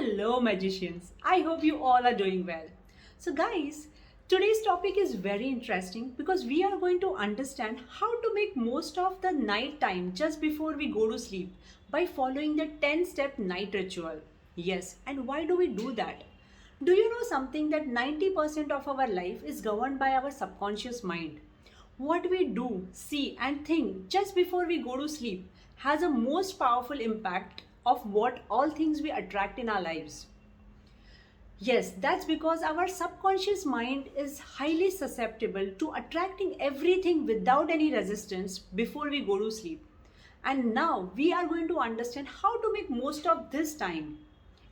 Hello, magicians. I hope you all are doing well. So, guys, today's topic is very interesting because we are going to understand how to make most of the night time just before we go to sleep by following the 10-step night ritual. Yes, and why do we do that? Do you know something that 90% of our life is governed by our subconscious mind? What we do, see, and think just before we go to sleep has a most powerful impact of what all things we attract in our lives. Yes, that's because our subconscious mind is highly susceptible to attracting everything without any resistance before we go to sleep. And now we are going to understand how to make most of this time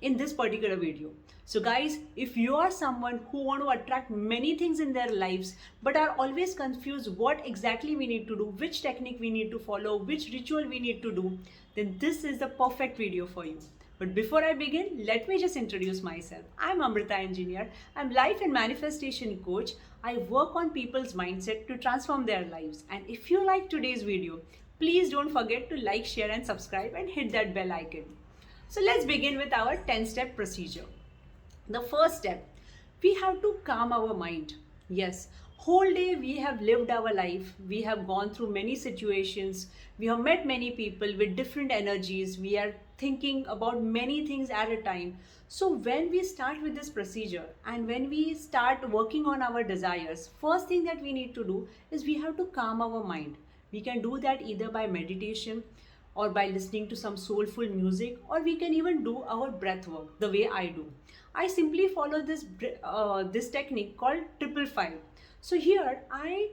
in this particular video. So guys, if you are someone who want to attract many things in their lives but are always confused what exactly we need to do, which technique we need to follow, which ritual we need to do, then this is the perfect video for you. But before I begin, let me just introduce myself. I'm Amrita engineer. I'm life and manifestation coach. I work on people's mindset to transform their lives. And if you like today's video, please don't forget to like, share and subscribe and hit that bell icon. So let's begin with our 10-step procedure. The first step, we have to calm our mind. Yes, whole day we have lived our life. We have gone through many situations. We have met many people with different energies. We are thinking about many things at a time. So when we start with this procedure and when we start working on our desires, first thing that we need to do is we have to calm our mind. We can do that either by meditation or by listening to some soulful music, or we can even do our breath work the way I do. I simply follow this technique called 555. So here I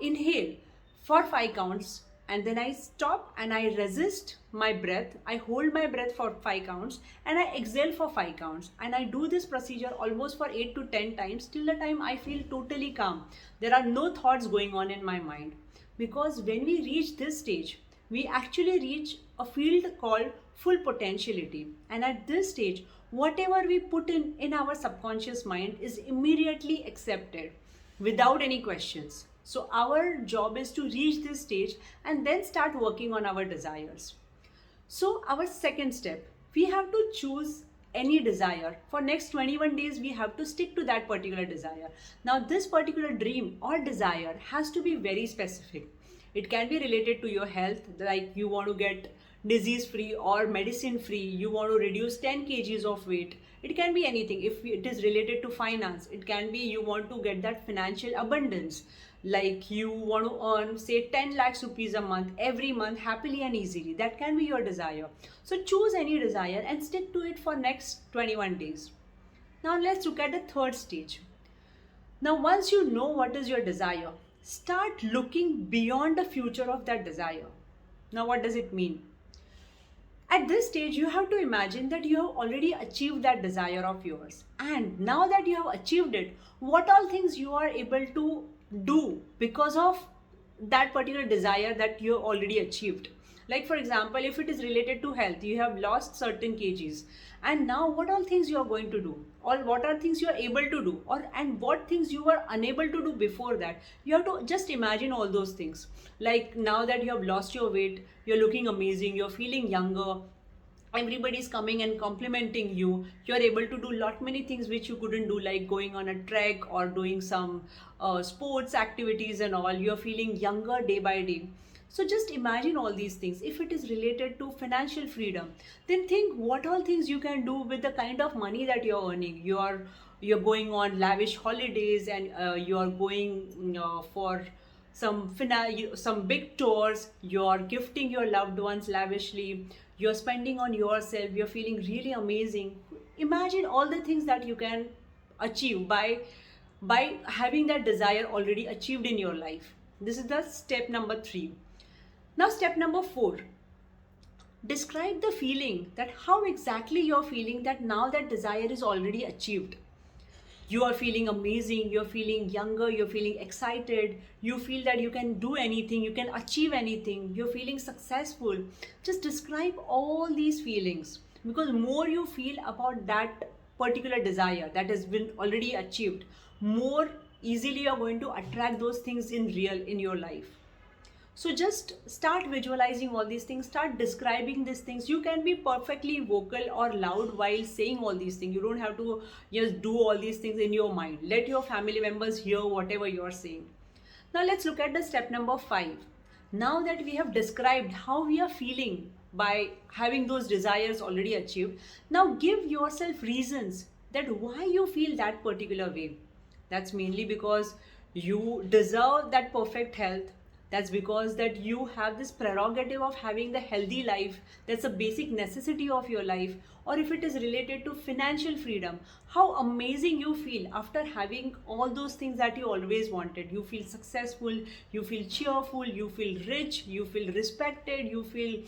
inhale for 5 counts and then I stop and I resist my breath. I hold my breath for 5 counts and I exhale for 5 counts, and I do this procedure almost for 8 to 10 times till the time I feel totally calm. There are no thoughts going on in my mind, because when we reach this stage, we actually reach a field called full potentiality, and at this stage whatever we put in our subconscious mind is immediately accepted without any questions. So our job is to reach this stage and then start working on our desires. So our second step, we have to choose any desire. For next 21 days we have to stick to that particular desire. Now this particular dream or desire has to be very specific. It can be related to your health, like you want to get disease free or medicine free, you want to reduce 10 kgs of weight. It can be anything. If it is related to finance, it can be you want to get that financial abundance, like you want to earn say 10 lakhs rupees a month every month happily and easily. That can be your desire. So choose any desire and stick to it for next 21 days. Now let's look at the third stage. Now once you know what is your desire, start looking beyond the future of that desire. Now what does it mean? At this stage, you have to imagine that you have already achieved that desire of yours. And now that you have achieved it, what all things you are able to do because of that particular desire that you have already achieved. Like for example, if it is related to health, you have lost certain kgs. And now what all things you are going to do? Or what are things you are able to do? And what things you were unable to do before that? You have to just imagine all those things. Like now that you have lost your weight, you're looking amazing, you're feeling younger, everybody's coming and complimenting you, you're able to do lot many things which you couldn't do, like going on a trek or doing some sports activities and all. You're feeling younger day by day. So just imagine all these things. If it is related to financial freedom, then think what all things you can do with the kind of money that you're earning. You're going on lavish holidays, and you're going for some big tours. You're gifting your loved ones lavishly. You're spending on yourself. You're feeling really amazing. Imagine all the things that you can achieve by having that desire already achieved in your life. This is the step number 3. Now step number 4, describe the feeling, that how exactly you're feeling that now that desire is already achieved. You are feeling amazing, you're feeling younger, you're feeling excited, you feel that you can do anything, you can achieve anything, you're feeling successful. Just describe all these feelings, because more you feel about that particular desire that has been already achieved, more easily you're going to attract those things in your life. So just start visualizing all these things, start describing these things. You can be perfectly vocal or loud while saying all these things. You don't have to just do all these things in your mind. Let your family members hear whatever you are saying. Now let's look at the step number 5. Now that we have described how we are feeling by having those desires already achieved, now give yourself reasons that why you feel that particular way. That's mainly because you deserve that perfect health. That's because that you have this prerogative of having the healthy life. That's a basic necessity of your life. Or if it is related to financial freedom, how amazing you feel after having all those things that you always wanted. You feel successful, you feel cheerful, you feel rich, you feel respected, you feel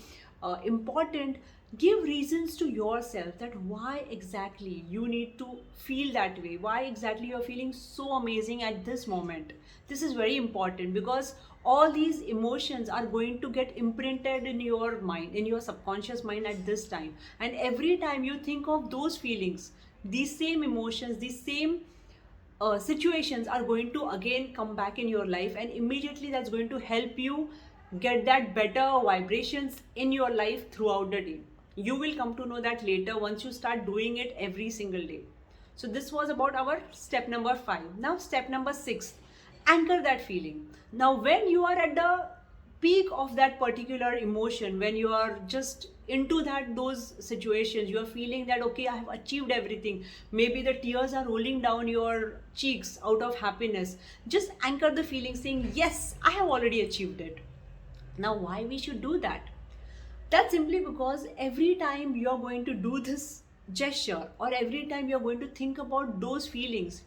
important. Give reasons to yourself that why exactly you need to feel that way, why exactly you're feeling so amazing at this moment. This is very important because all these emotions are going to get imprinted in your mind, in your subconscious mind at this time. And every time you think of those feelings, these same emotions, these same situations are going to again come back in your life, and immediately that's going to help you get that better vibrations in your life throughout the day. You will come to know that later once you start doing it every single day. So this was about our step number 5. Now step number 6, anchor that feeling. Now when you are at the peak of that particular emotion, when you are just into that those situations, you are feeling that okay, I have achieved everything, maybe the tears are rolling down your cheeks out of happiness, just anchor the feeling saying yes, I have already achieved it. Now why we should do that? That's simply because every time you're going to do this gesture, or every time you're going to think about those feelings,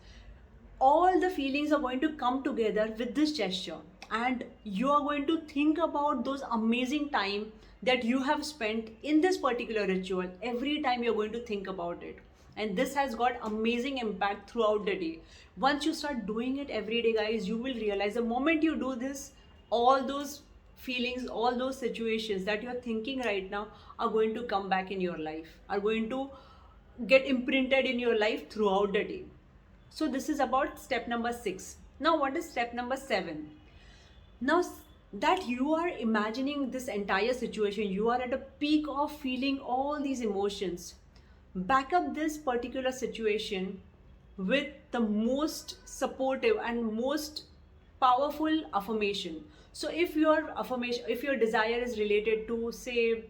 all the feelings are going to come together with this gesture, and you are going to think about those amazing time that you have spent in this particular ritual. Every time you're going to think about it, and this has got amazing impact throughout the day. Once you start doing it every day, guys, you will realize the moment you do this, all those feelings, all those situations that you're thinking right now are going to come back in your life, are going to get imprinted in your life throughout the day. So this is about step number 6. Now what is step number 7? Now that you are imagining this entire situation, you are at a peak of feeling all these emotions. Back up this particular situation with the most supportive and most powerful affirmation. So if your affirmation, if your desire is related to say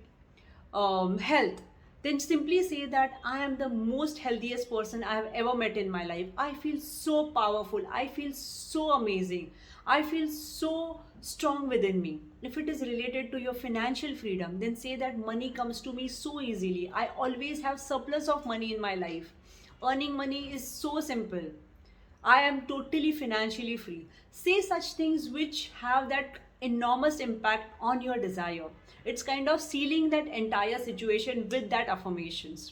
health, then simply say that I am the most healthiest person I have ever met in my life. I feel so powerful. I feel so amazing. I feel so strong within me. If it is related to your financial freedom, then say that money comes to me so easily. I always have surplus of money in my life. Earning money is so simple. I am totally financially free. Say such things which have that enormous impact on your desire. It's kind of sealing that entire situation with that affirmations.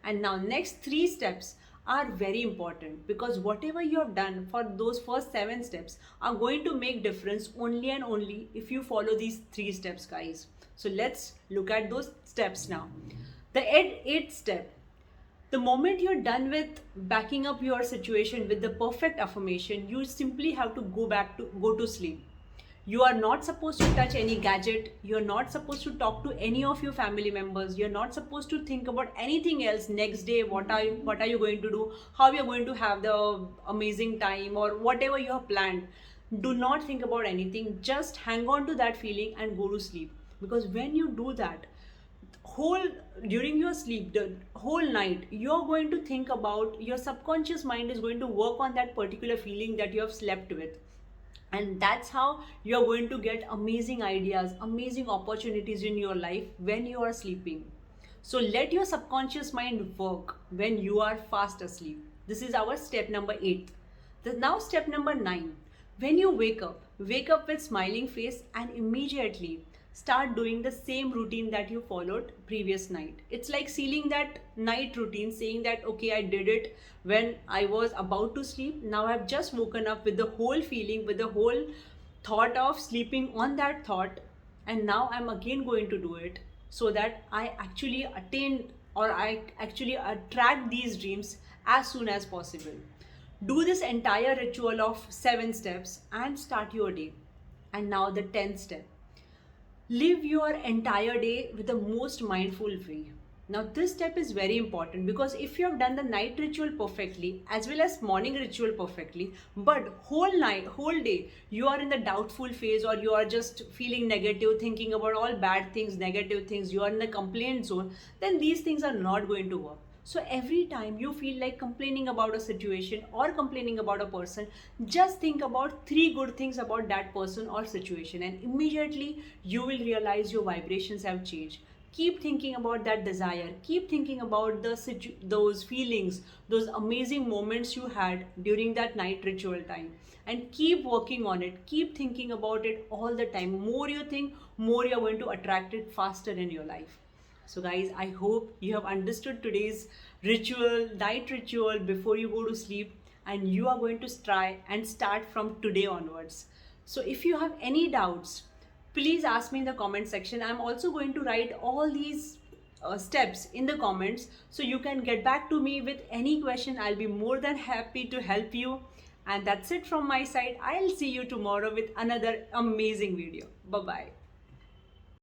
And now next 3 steps are very important, because whatever you have done for those first 7 steps are going to make difference only and only if you follow these 3 steps, guys. So let's look at those steps now. The 8th step, the moment you're done with backing up your situation with the perfect affirmation, you simply have to go to sleep. You are not supposed to touch any gadget. You're not supposed to talk to any of your family members. You're not supposed to think about anything else next day. What are you going to do? How you're going to have the amazing time, or whatever you have planned. Do not think about anything. Just hang on to that feeling and go to sleep. Because when you do that, whole during your sleep, the whole night, you're going to think about, your subconscious mind is going to work on that particular feeling that you have slept with, and that's how you're going to get amazing ideas, amazing opportunities in your life when you are sleeping. So let your subconscious mind work when you are fast asleep. This is our step number 8. Now step number 9, when you wake up with smiling face and immediately start doing the same routine that you followed previous night. It's like sealing that night routine, saying that okay, I did it when I was about to sleep. Now I've just woken up with the whole feeling, with the whole thought of sleeping on that thought, and now I'm again going to do it, so that I actually attain, or I actually attract these dreams as soon as possible. Do this entire ritual of 7 steps and start your day. And now the 10th step. Live your entire day with the most mindful way. Now, this step is very important because if you have done the night ritual perfectly as well as morning ritual perfectly, but whole night, whole day, you are in the doubtful phase or you are just feeling negative, thinking about all bad things, negative things, you are in the complaint zone, then these things are not going to work. So every time you feel like complaining about a situation or complaining about a person, just think about three good things about that person or situation, and immediately you will realize your vibrations have changed. Keep thinking about that desire. Keep thinking about those feelings, those amazing moments you had during that night ritual time, and keep working on it. Keep thinking about it all the time. More you think, more you're going to attract it faster in your life. So, guys, I hope you have understood today's ritual, night ritual before you go to sleep, and you are going to try and start from today onwards. So, if you have any doubts, please ask me in the comment section. I'm also going to write all these steps in the comments so you can get back to me with any question. I'll be more than happy to help you. And that's it from my side. I'll see you tomorrow with another amazing video. Bye bye.